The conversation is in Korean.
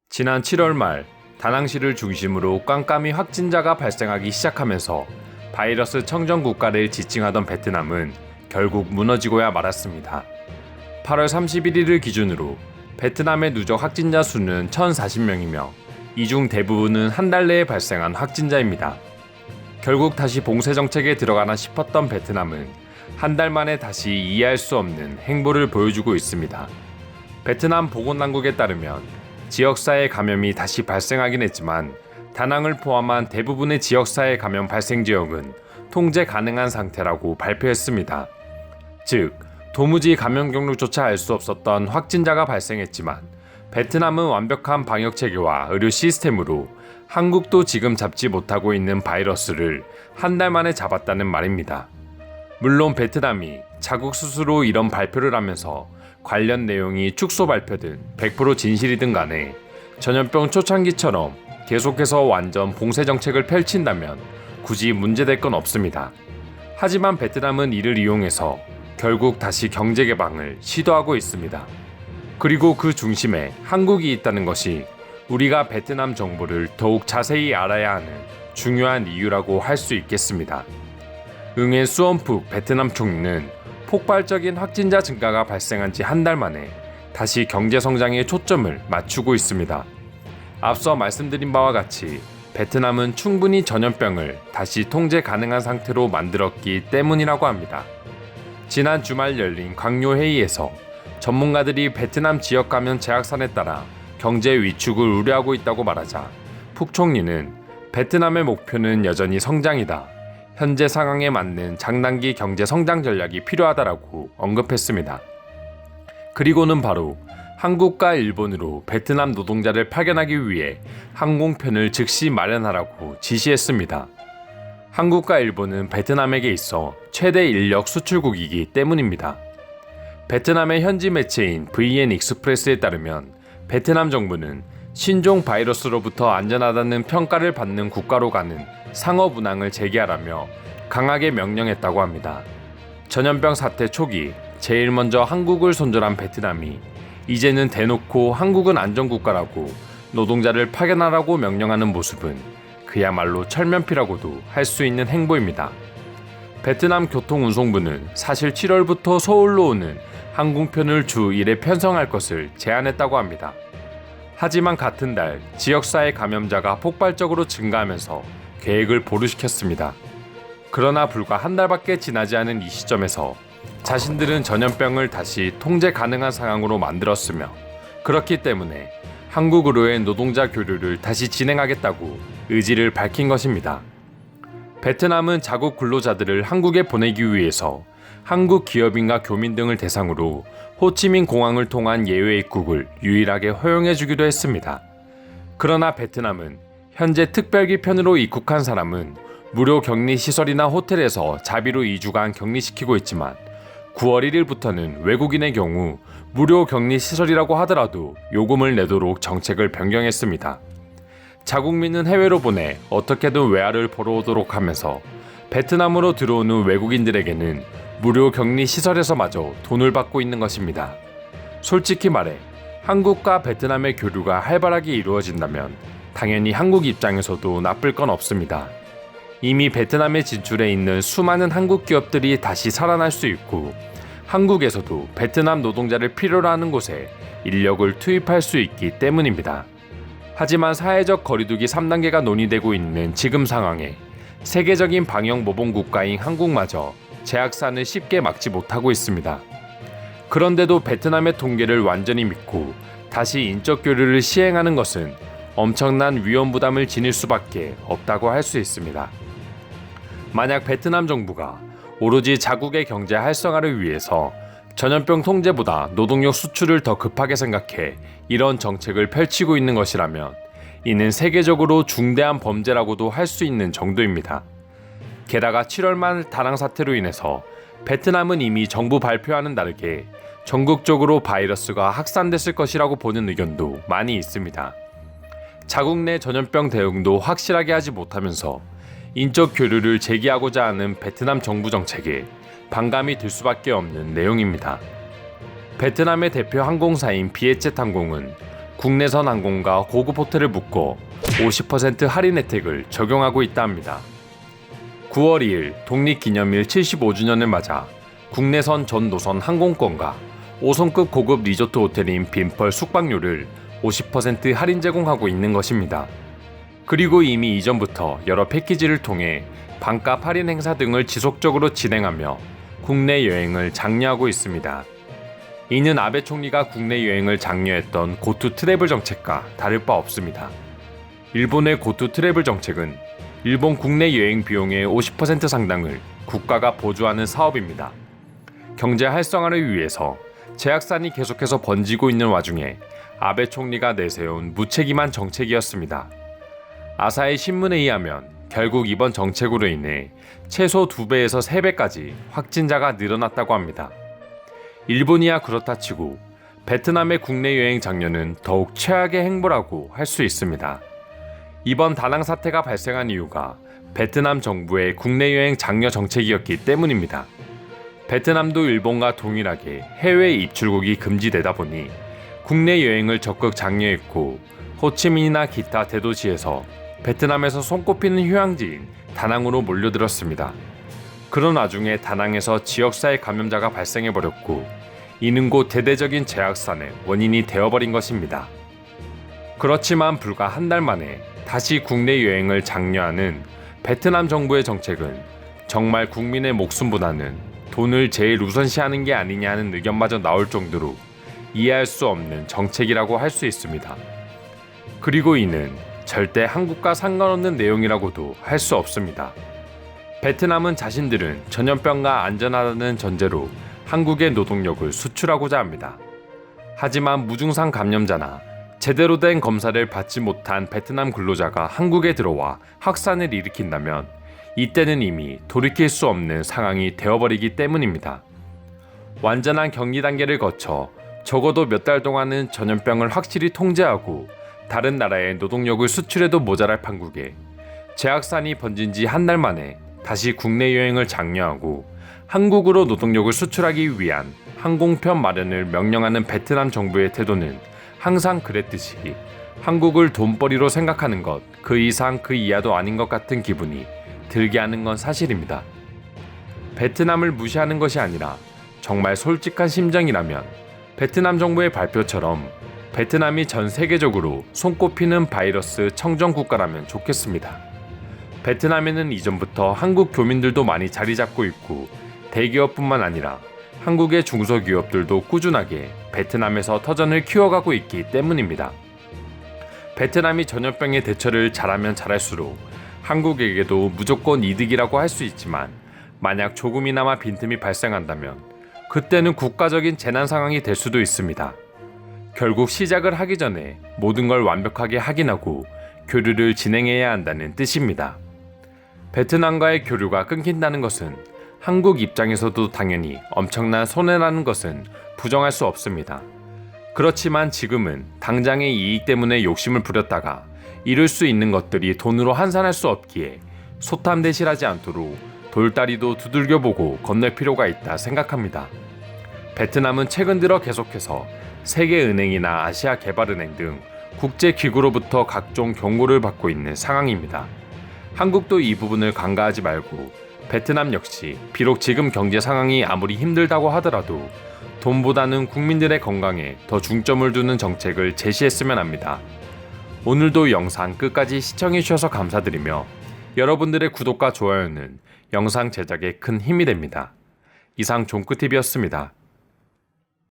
지난 7월 말 다낭시를 중심으로 깜깜이 확진자가 발생하기 시작하면서 바이러스 청정 국가를 지칭하던 베트남은 결국 무너지고야 말았습니다. 8월 31일을 기준으로 베트남의 누적 확진자 수는 1,040명이며 이 중 대부분은 한 달 내에 발생한 확진자입니다. 결국 다시 봉쇄 정책에 들어가나 싶었던 베트남은 한 달 만에 다시 이해할 수 없는 행보를 보여주고 있습니다. 베트남 보건당국에 따르면 지역사회 감염이 다시 발생하긴 했지만 다낭을 포함한 대부분의 지역사회 감염 발생 지역은 통제 가능한 상태라고 발표했습니다. 즉, 도무지 감염 경로조차 알 수 없었던 확진자가 발생했지만 베트남은 완벽한 방역 체계와 의료 시스템으로 한국도 지금 잡지 못하고 있는 바이러스를 한 달 만에 잡았다는 말입니다. 물론 베트남이 자국 스스로 이런 발표를 하면서 관련 내용이 축소 발표든 100% 진실이든 간에 전염병 초창기처럼 계속해서 완전 봉쇄 정책을 펼친다면 굳이 문제될 건 없습니다. 하지만 베트남은 이를 이용해서 결국 다시 경제 개방을 시도하고 있습니다. 그리고 그 중심에 한국이 있다는 것이 우리가 베트남 정보를 더욱 자세히 알아야 하는 중요한 이유라고 할 수 있겠습니다. 응애 수엄푹 베트남 총리는 폭발적인 확진자 증가가 발생한 지 한 달 만에 다시 경제 성장에 초점을 맞추고 있습니다. 앞서 말씀드린 바와 같이 베트남은 충분히 전염병을 다시 통제 가능한 상태로 만들었기 때문이라고 합니다. 지난 주말 열린 광요 회의에서 전문가들이 베트남 지역 감염 재확산에 따라 경제 위축을 우려하고 있다고 말하자 푹 총리는 베트남의 목표는 여전히 성장이다. 현재 상황에 맞는 장단기 경제 성장 전략이 필요하다라고 언급했습니다. 그리고는 바로 한국과 일본으로 베트남 노동자를 파견하기 위해 항공편을 즉시 마련하라고 지시했습니다. 한국과 일본은 베트남에게 있어 최대 인력 수출국이기 때문입니다. 베트남의 현지 매체인 VN 익스프레스에 따르면 베트남 정부는 신종 바이러스로부터 안전하다는 평가를 받는 국가로 가는 상업 운항을 재개하라며 강하게 명령했다고 합니다. 전염병 사태 초기 제일 먼저 한국을 손절한 베트남이 이제는 대놓고 한국은 안전국가라고 노동자를 파견하라고 명령하는 모습은 그야말로 철면피라고도 할 수 있는 행보입니다. 베트남 교통운송부는 사실 7월부터 서울로 오는 항공편을 주 1회 편성할 것을 제안했다고 합니다. 하지만 같은 달 지역사회 감염자가 폭발적으로 증가하면서 계획을 보류시켰습니다. 그러나 불과 한 달밖에 지나지 않은 이 시점에서 자신들은 전염병을 다시 통제 가능한 상황으로 만들었으며 그렇기 때문에 한국으로의 노동자 교류를 다시 진행하겠다고 의지를 밝힌 것입니다. 베트남은 자국 근로자들을 한국에 보내기 위해서 한국 기업인과 교민 등을 대상으로 호치민 공항을 통한 예외 입국을 유일하게 허용해주기도 했습니다. 그러나 베트남은 현재 특별기 편으로 입국한 사람은 무료 격리 시설이나 호텔에서 자비로 2주간 격리시키고 있지만 9월 1일부터는 외국인의 경우 무료 격리 시설이라고 하더라도 요금을 내도록 정책을 변경했습니다. 자국민은 해외로 보내 어떻게든 외화를 벌어오도록 하면서 베트남으로 들어오는 외국인들에게는 무료 격리 시설에서마저 돈을 받고 있는 것입니다. 솔직히 말해 한국과 베트남의 교류가 활발하게 이루어진다면 당연히 한국 입장에서도 나쁠 건 없습니다. 이미 베트남에 진출해 있는 수많은 한국 기업들이 다시 살아날 수 있고 한국에서도 베트남 노동자를 필요로 하는 곳에 인력을 투입할 수 있기 때문입니다. 하지만 사회적 거리두기 3단계가 논의되고 있는 지금 상황에 세계적인 방역 모범 국가인 한국마저 재확산을 쉽게 막지 못하고 있습니다. 그런데도 베트남의 통계를 완전히 믿고 다시 인적 교류를 시행하는 것은 엄청난 위험 부담을 지닐 수밖에 없다고 할 수 있습니다. 만약 베트남 정부가 오로지 자국의 경제 활성화를 위해서 전염병 통제보다 노동력 수출을 더 급하게 생각해 이런 정책을 펼치고 있는 것이라면 이는 세계적으로 중대한 범죄라고도 할 수 있는 정도입니다. 게다가 7월 말 다낭 사태로 인해서 베트남은 이미 정부 발표와는 다르게 전국적으로 바이러스가 확산됐을 것이라고 보는 의견도 많이 있습니다. 자국 내 전염병 대응도 확실하게 하지 못하면서 인적 교류를 재개하고자 하는 베트남 정부 정책에 반감이 들 수밖에 없는 내용입니다. 베트남의 대표 항공사인 비에젯 항공은 국내선 항공과 고급 호텔을 묶어 50% 할인 혜택을 적용하고 있다 합니다. 9월 2일 독립기념일 75주년을 맞아 국내선 전 노선 항공권과 5성급 고급 리조트 호텔인 빈펄 숙박료를 50% 할인 제공하고 있는 것입니다. 그리고 이미 이전부터 여러 패키지를 통해 반값 할인 행사 등을 지속적으로 진행하며 국내 여행을 장려하고 있습니다. 이는 아베 총리가 국내 여행을 장려했던 고투 트래블 정책과 다를 바 없습니다. 일본의 고투 트래블 정책은 일본 국내 여행 비용의 50% 상당을 국가가 보조하는 사업입니다. 경제 활성화를 위해서 제약산이 계속해서 번지고 있는 와중에 아베 총리가 내세운 무책임한 정책이었습니다. 아사히 신문에 의하면 결국 이번 정책으로 인해 최소 2배에서 3배까지 확진자가 늘어났다고 합니다. 일본이야 그렇다 치고 베트남의 국내 여행 장려는 더욱 최악의 행보라고 할 수 있습니다. 이번 다낭 사태가 발생한 이유가 베트남 정부의 국내 여행 장려 정책이었기 때문입니다. 베트남도 일본과 동일하게 해외 입출국이 금지되다 보니 국내 여행을 적극 장려했고 호치민이나 기타 대도시에서 베트남에서 손꼽히는 휴양지인 다낭으로 몰려들었습니다. 그런 와중에 다낭에서 지역사회 감염자가 발생해버렸고 이는 곧 대대적인 제약산의 원인이 되어버린 것입니다. 그렇지만 불과 한 달 만에 다시 국내 여행을 장려하는 베트남 정부의 정책은 정말 국민의 목숨보다는 돈을 제일 우선시하는 게 아니냐 하는 의견마저 나올 정도로 이해할 수 없는 정책이라고 할 수 있습니다. 그리고 이는 절대 한국과 상관없는 내용이라고도 할 수 없습니다. 베트남은 자신들은 전염병과 안전하다는 전제로 한국의 노동력을 수출하고자 합니다. 하지만 무증상 감염자나 제대로 된 검사를 받지 못한 베트남 근로자가 한국에 들어와 확산을 일으킨다면 이때는 이미 돌이킬 수 없는 상황이 되어버리기 때문입니다. 완전한 격리 단계를 거쳐 적어도 몇 달 동안은 전염병을 확실히 통제하고 다른 나라에 노동력을 수출해도 모자랄 판국에 제약산이 번진 지 한 달 만에 다시 국내 여행을 장려하고 한국으로 노동력을 수출하기 위한 항공편 마련을 명령하는 베트남 정부의 태도는 항상 그랬듯이 한국을 돈벌이로 생각하는 것 그 이상 그 이하도 아닌 것 같은 기분이 들게 하는 건 사실입니다. 베트남을 무시하는 것이 아니라 정말 솔직한 심정이라면 베트남 정부의 발표처럼 베트남이 전 세계적으로 손꼽히는 바이러스 청정 국가라면 좋겠습니다. 베트남에는 이전부터 한국 교민들도 많이 자리 잡고 있고 대기업뿐만 아니라 한국의 중소기업들도 꾸준하게 베트남에서 터전을 키워가고 있기 때문입니다. 베트남이 전염병의 대처를 잘하면 잘할수록 한국에게도 무조건 이득이라고 할 수 있지만 만약 조금이나마 빈틈이 발생한다면 그때는 국가적인 재난 상황이 될 수도 있습니다. 결국 시작을 하기 전에 모든 걸 완벽하게 확인하고 교류를 진행해야 한다는 뜻입니다. 베트남과의 교류가 끊긴다는 것은 한국 입장에서도 당연히 엄청난 손해라는 것은 부정할 수 없습니다. 그렇지만 지금은 당장의 이익 때문에 욕심을 부렸다가 이룰 수 있는 것들이 돈으로 환산할 수 없기에 소탐대실하지 않도록 돌다리도 두들겨보고 건널 필요가 있다 생각합니다. 베트남은 최근 들어 계속해서 세계은행이나 아시아개발은행 등 국제기구로부터 각종 경고를 받고 있는 상황입니다. 한국도 이 부분을 간과하지 말고 베트남 역시 비록 지금 경제 상황이 아무리 힘들다고 하더라도 돈보다는 국민들의 건강에 더 중점을 두는 정책을 제시했으면 합니다. 오늘도 영상 끝까지 시청해주셔서 감사드리며 여러분들의 구독과 좋아요는 영상 제작에 큰 힘이 됩니다. 이상 종크TV였습니다.